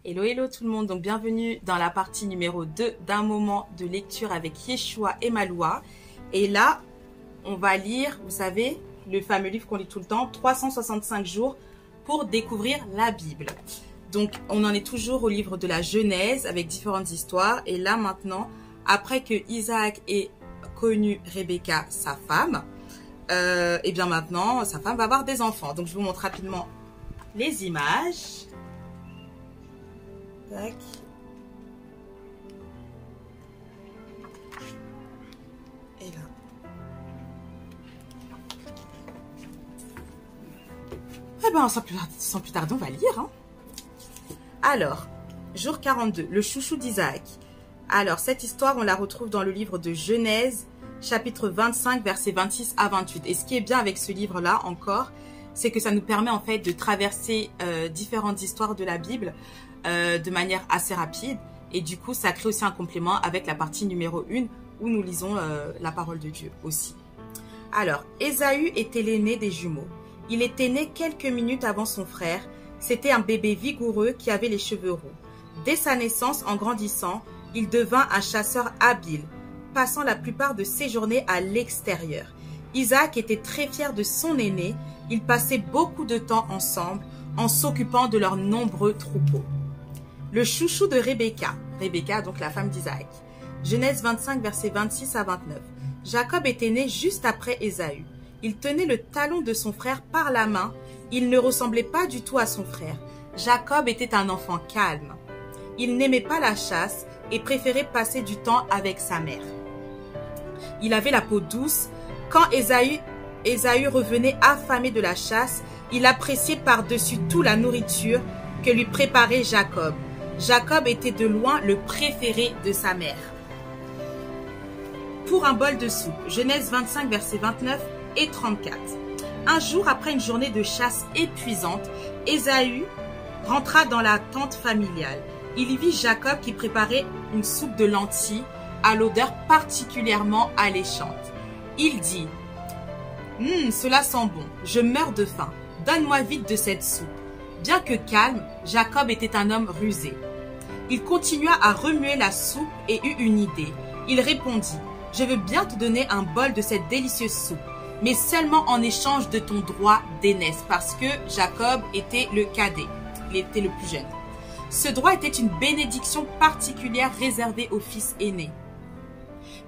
Hello, hello tout le monde, donc bienvenue dans la partie numéro 2 d'un moment de lecture avec Yeshua et Maloua. Et là, on va lire, vous savez, le fameux livre qu'on lit tout le temps, 365 jours pour découvrir la Bible. Donc, on en est toujours au livre de la Genèse avec différentes histoires. Et là, maintenant, après que Isaac ait connu Rebecca, sa femme, et bien maintenant, sa femme va avoir des enfants. Donc, je vous montre rapidement les images. Tac. Et là. Eh ben, sans plus tarder, on va lire. Hein. Alors, jour 42, le chouchou d'Isaac. Alors, cette histoire, on la retrouve dans le livre de Genèse, chapitre 25, versets 26 à 28. Et ce qui est bien avec ce livre-là, encore, c'est que ça nous permet en fait de traverser différentes histoires de la Bible de manière assez rapide. Et du coup, ça crée aussi un complément avec la partie numéro 1 où nous lisons la parole de Dieu aussi. Alors, Ésaü était l'aîné des jumeaux. Il était né quelques minutes avant son frère. C'était un bébé vigoureux qui avait les cheveux roux. Dès sa naissance, en grandissant, il devint un chasseur habile, passant la plupart de ses journées à l'extérieur. Isaac était très fier de son aîné. Ils passaient beaucoup de temps ensemble en s'occupant de leurs nombreux troupeaux. Le chouchou de Rebecca, Rebecca donc la femme d'Isaac. Genèse 25 versets 26 à 29. Jacob était né juste après Ésaü. Il tenait le talon de son frère par la main. Il ne ressemblait pas du tout à son frère. Jacob était un enfant calme. Il n'aimait pas la chasse et préférait passer du temps avec sa mère. Il avait la peau douce. Quand Ésaü revenait affamé de la chasse, il appréciait par-dessus tout la nourriture que lui préparait Jacob. Jacob était de loin le préféré de sa mère. Pour un bol de soupe, Genèse 25, versets 29 et 34. Un jour, après une journée de chasse épuisante, Ésaü rentra dans la tente familiale. Il y vit Jacob qui préparait une soupe de lentilles à l'odeur particulièrement alléchante. Il dit « Cela sent bon, je meurs de faim, donne-moi vite de cette soupe. » Bien que calme, Jacob était un homme rusé. Il continua à remuer la soupe et eut une idée. Il répondit « Je veux bien te donner un bol de cette délicieuse soupe, mais seulement en échange de ton droit d'aînesse, parce que Jacob était le cadet, il était le plus jeune. Ce droit était une bénédiction particulière réservée au fils aîné,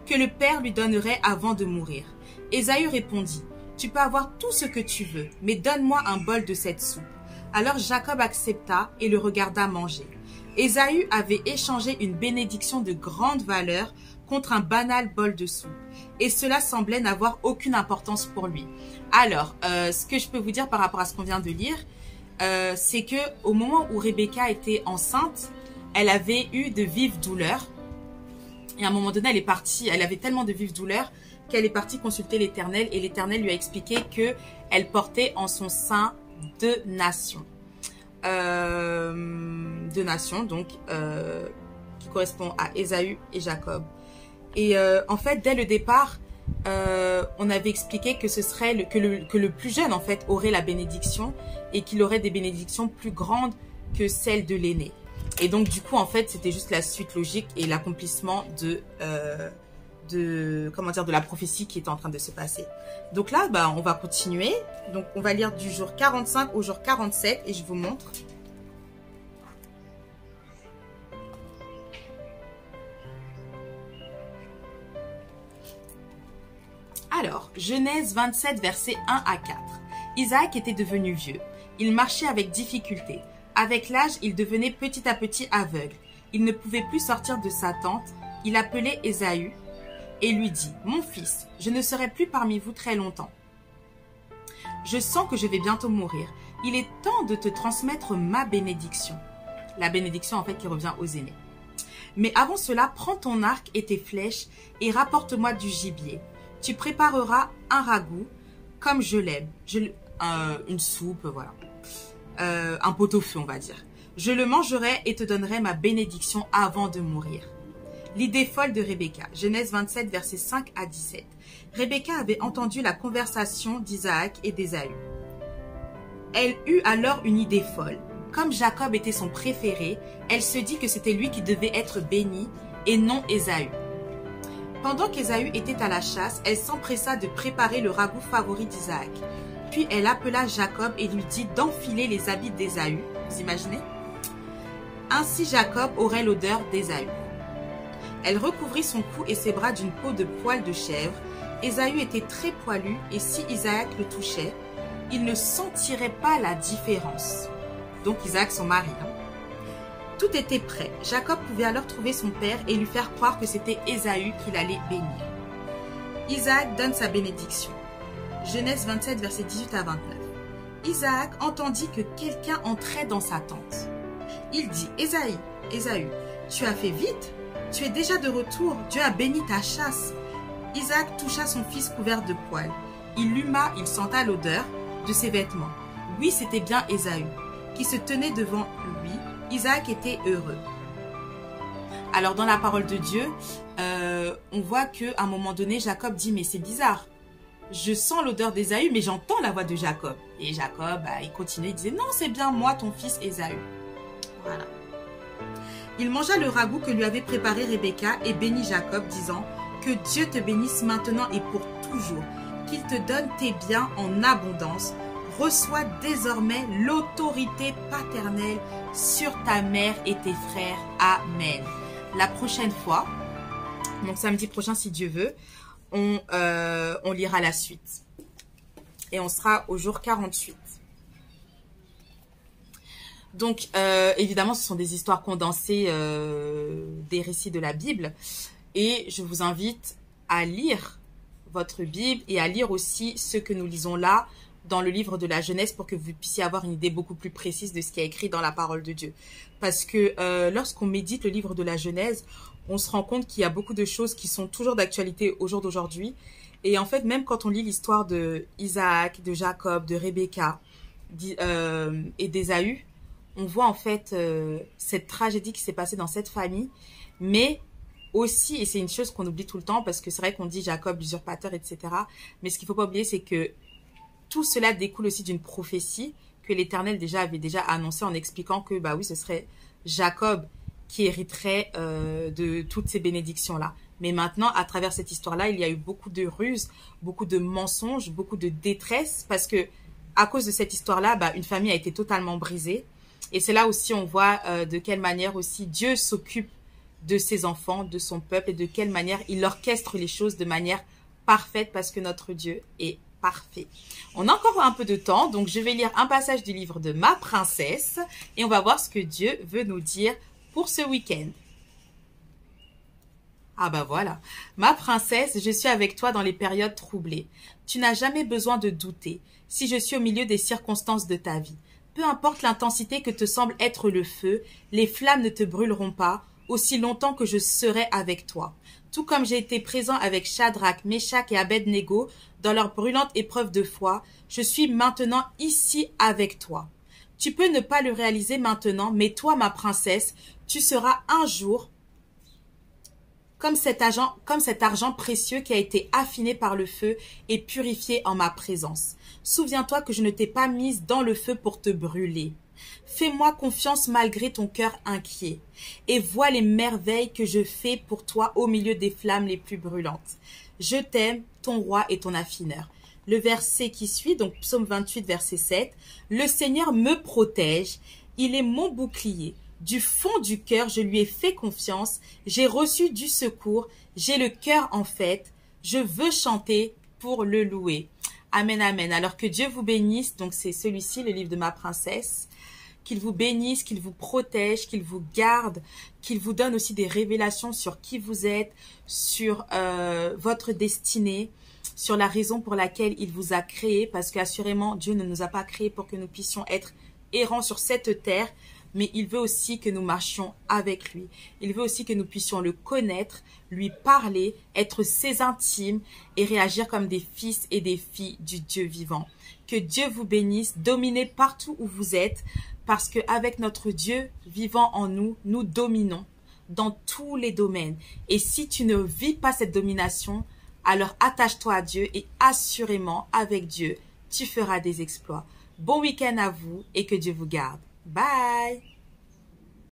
que le père lui donnerait avant de mourir. Ésaü répondit « Tu peux avoir tout ce que tu veux, mais donne-moi un bol de cette soupe. » Alors Jacob accepta et le regarda manger. Ésaü avait échangé une bénédiction de grande valeur contre un banal bol de soupe. Et cela semblait n'avoir aucune importance pour lui. Alors, ce que je peux vous dire par rapport à ce qu'on vient de lire, c'est que au moment où Rebecca était enceinte, elle avait eu de vives douleurs. Et à un moment donné, elle est partie, elle avait tellement de vives douleurs qu'elle est partie consulter l'Éternel. Et l'Éternel lui a expliqué qu'elle portait en son sein deux nations. Donc qui correspond à Ésaü et Jacob. Et en fait, dès le départ, on avait expliqué que ce serait que le plus jeune en fait aurait la bénédiction et qu'il aurait des bénédictions plus grandes que celles de l'aîné. Et donc du coup en fait c'était juste la suite logique et l'accomplissement de la prophétie qui était en train de se passer. Donc là on va continuer. Donc on va lire du jour 45 au jour 47 et je vous montre. Alors, Genèse 27, versets 1 à 4. Isaac était devenu vieux. Il marchait avec difficulté. Avec l'âge, il devenait petit à petit aveugle. Il ne pouvait plus sortir de sa tente. Il appelait Ésaü et lui dit « Mon fils, je ne serai plus parmi vous très longtemps. Je sens que je vais bientôt mourir. Il est temps de te transmettre ma bénédiction. » La bénédiction, en fait, qui revient aux aînés. « Mais avant cela, prends ton arc et tes flèches et rapporte-moi du gibier. Tu prépareras un ragoût comme je l'aime. Une soupe, voilà. Un pot-au-feu, on va dire. Je le mangerai et te donnerai ma bénédiction avant de mourir. » L'idée folle de Rebecca. Genèse 27, versets 5 à 17. Rebecca avait entendu la conversation d'Isaac et d'Ésaü. Elle eut alors une idée folle. Comme Jacob était son préféré, elle se dit que c'était lui qui devait être béni et non Ésaü. Pendant qu'Ésaü était à la chasse, elle s'empressa de préparer le ragoût favori d'Isaac. Puis elle appela Jacob et lui dit d'enfiler les habits d'Ésaü. Vous imaginez? Ainsi Jacob aurait l'odeur d'Ésaü. Elle recouvrit son cou et ses bras d'une peau de poil de chèvre. Ésaü était très poilu et si Isaac le touchait, il ne sentirait pas la différence. Donc Isaac, son mari. Tout était prêt. Jacob pouvait alors trouver son père et lui faire croire que c'était Ésaü qu'il allait bénir. Isaac donne sa bénédiction. Genèse 27, versets 18 à 29. Isaac entendit que quelqu'un entrait dans sa tente. Il dit, Ésaü, tu as fait vite? Tu es déjà de retour, Dieu a béni ta chasse. Isaac toucha son fils couvert de poils. Il l'huma, il senta l'odeur de ses vêtements. Oui, c'était bien Ésaü, qui se tenait devant lui. Isaac était heureux. Alors dans la parole de Dieu, on voit qu'à un moment donné, Jacob dit, mais c'est bizarre. Je sens l'odeur d'Ésaü, mais j'entends la voix de Jacob. Et Jacob, il continuait, il disait, non, c'est bien moi, ton fils Ésaü. Voilà. Il mangea le ragoût que lui avait préparé Rebecca et bénit Jacob, disant, que Dieu te bénisse maintenant et pour toujours, qu'il te donne tes biens en abondance. Reçois désormais l'autorité paternelle sur ta mère et tes frères. Amen. La prochaine fois, donc samedi prochain si Dieu veut, on lira la suite. Et on sera au jour 48. Donc, évidemment, ce sont des histoires condensées des récits de la Bible. Et je vous invite à lire votre Bible et à lire aussi ce que nous lisons là dans le livre de la Genèse pour que vous puissiez avoir une idée beaucoup plus précise de ce qui est écrit dans la parole de Dieu. Parce que lorsqu'on médite le livre de la Genèse, on se rend compte qu'il y a beaucoup de choses qui sont toujours d'actualité au jour d'aujourd'hui. Et en fait, même quand on lit l'histoire de Isaac, de Jacob, de Rebecca et d'Ésaü, on voit en fait cette tragédie qui s'est passée dans cette famille, mais aussi, et c'est une chose qu'on oublie tout le temps, parce que c'est vrai qu'on dit Jacob, l'usurpateur, etc. Mais ce qu'il ne faut pas oublier, c'est que tout cela découle aussi d'une prophétie que l'Éternel avait déjà annoncée en expliquant que, bah oui, ce serait Jacob qui hériterait de toutes ces bénédictions-là. Mais maintenant, à travers cette histoire-là, il y a eu beaucoup de ruses, beaucoup de mensonges, beaucoup de détresse, parce que à cause de cette histoire-là, bah, une famille a été totalement brisée. Et c'est là aussi on voit de quelle manière aussi Dieu s'occupe de ses enfants, de son peuple, et de quelle manière il orchestre les choses de manière parfaite, parce que notre Dieu est parfait. On a encore un peu de temps, donc je vais lire un passage du livre de Ma Princesse, et on va voir ce que Dieu veut nous dire pour ce week-end. Ah bah voilà. Ma princesse, je suis avec toi dans les périodes troublées. Tu n'as jamais besoin de douter si je suis au milieu des circonstances de ta vie. Peu importe l'intensité que te semble être le feu, les flammes ne te brûleront pas aussi longtemps que je serai avec toi. Tout comme j'ai été présent avec Shadrach, Meshach et Abed-Nego dans leur brûlante épreuve de foi, je suis maintenant ici avec toi. Tu peux ne pas le réaliser maintenant, mais toi, ma princesse, tu seras un jour comme cet argent précieux qui a été affiné par le feu et purifié en ma présence. Souviens-toi que je ne t'ai pas mise dans le feu pour te brûler. Fais-moi confiance malgré ton cœur inquiet et vois les merveilles que je fais pour toi au milieu des flammes les plus brûlantes. Je t'aime, ton roi et ton affineur. Le verset qui suit, donc psaume 28, verset 7. Le Seigneur me protège, il est mon bouclier. Du fond du cœur, je lui ai fait confiance, j'ai reçu du secours, j'ai le cœur en fête, je veux chanter pour le louer. Amen, amen. Alors que Dieu vous bénisse, donc c'est celui-ci, le livre de Ma Princesse, qu'il vous bénisse, qu'il vous protège, qu'il vous garde, qu'il vous donne aussi des révélations sur qui vous êtes, sur votre destinée, sur la raison pour laquelle il vous a créé, parce qu'assurément, Dieu ne nous a pas créés pour que nous puissions être errants sur cette terre, mais il veut aussi que nous marchions avec lui. Il veut aussi que nous puissions le connaître, lui parler, être ses intimes et réagir comme des fils et des filles du Dieu vivant. Que Dieu vous bénisse, dominez partout où vous êtes, parce qu'avec notre Dieu vivant en nous, nous dominons dans tous les domaines. Et si tu ne vis pas cette domination, alors attache-toi à Dieu et assurément, avec Dieu, tu feras des exploits. Bon week-end à vous et que Dieu vous garde. Bye!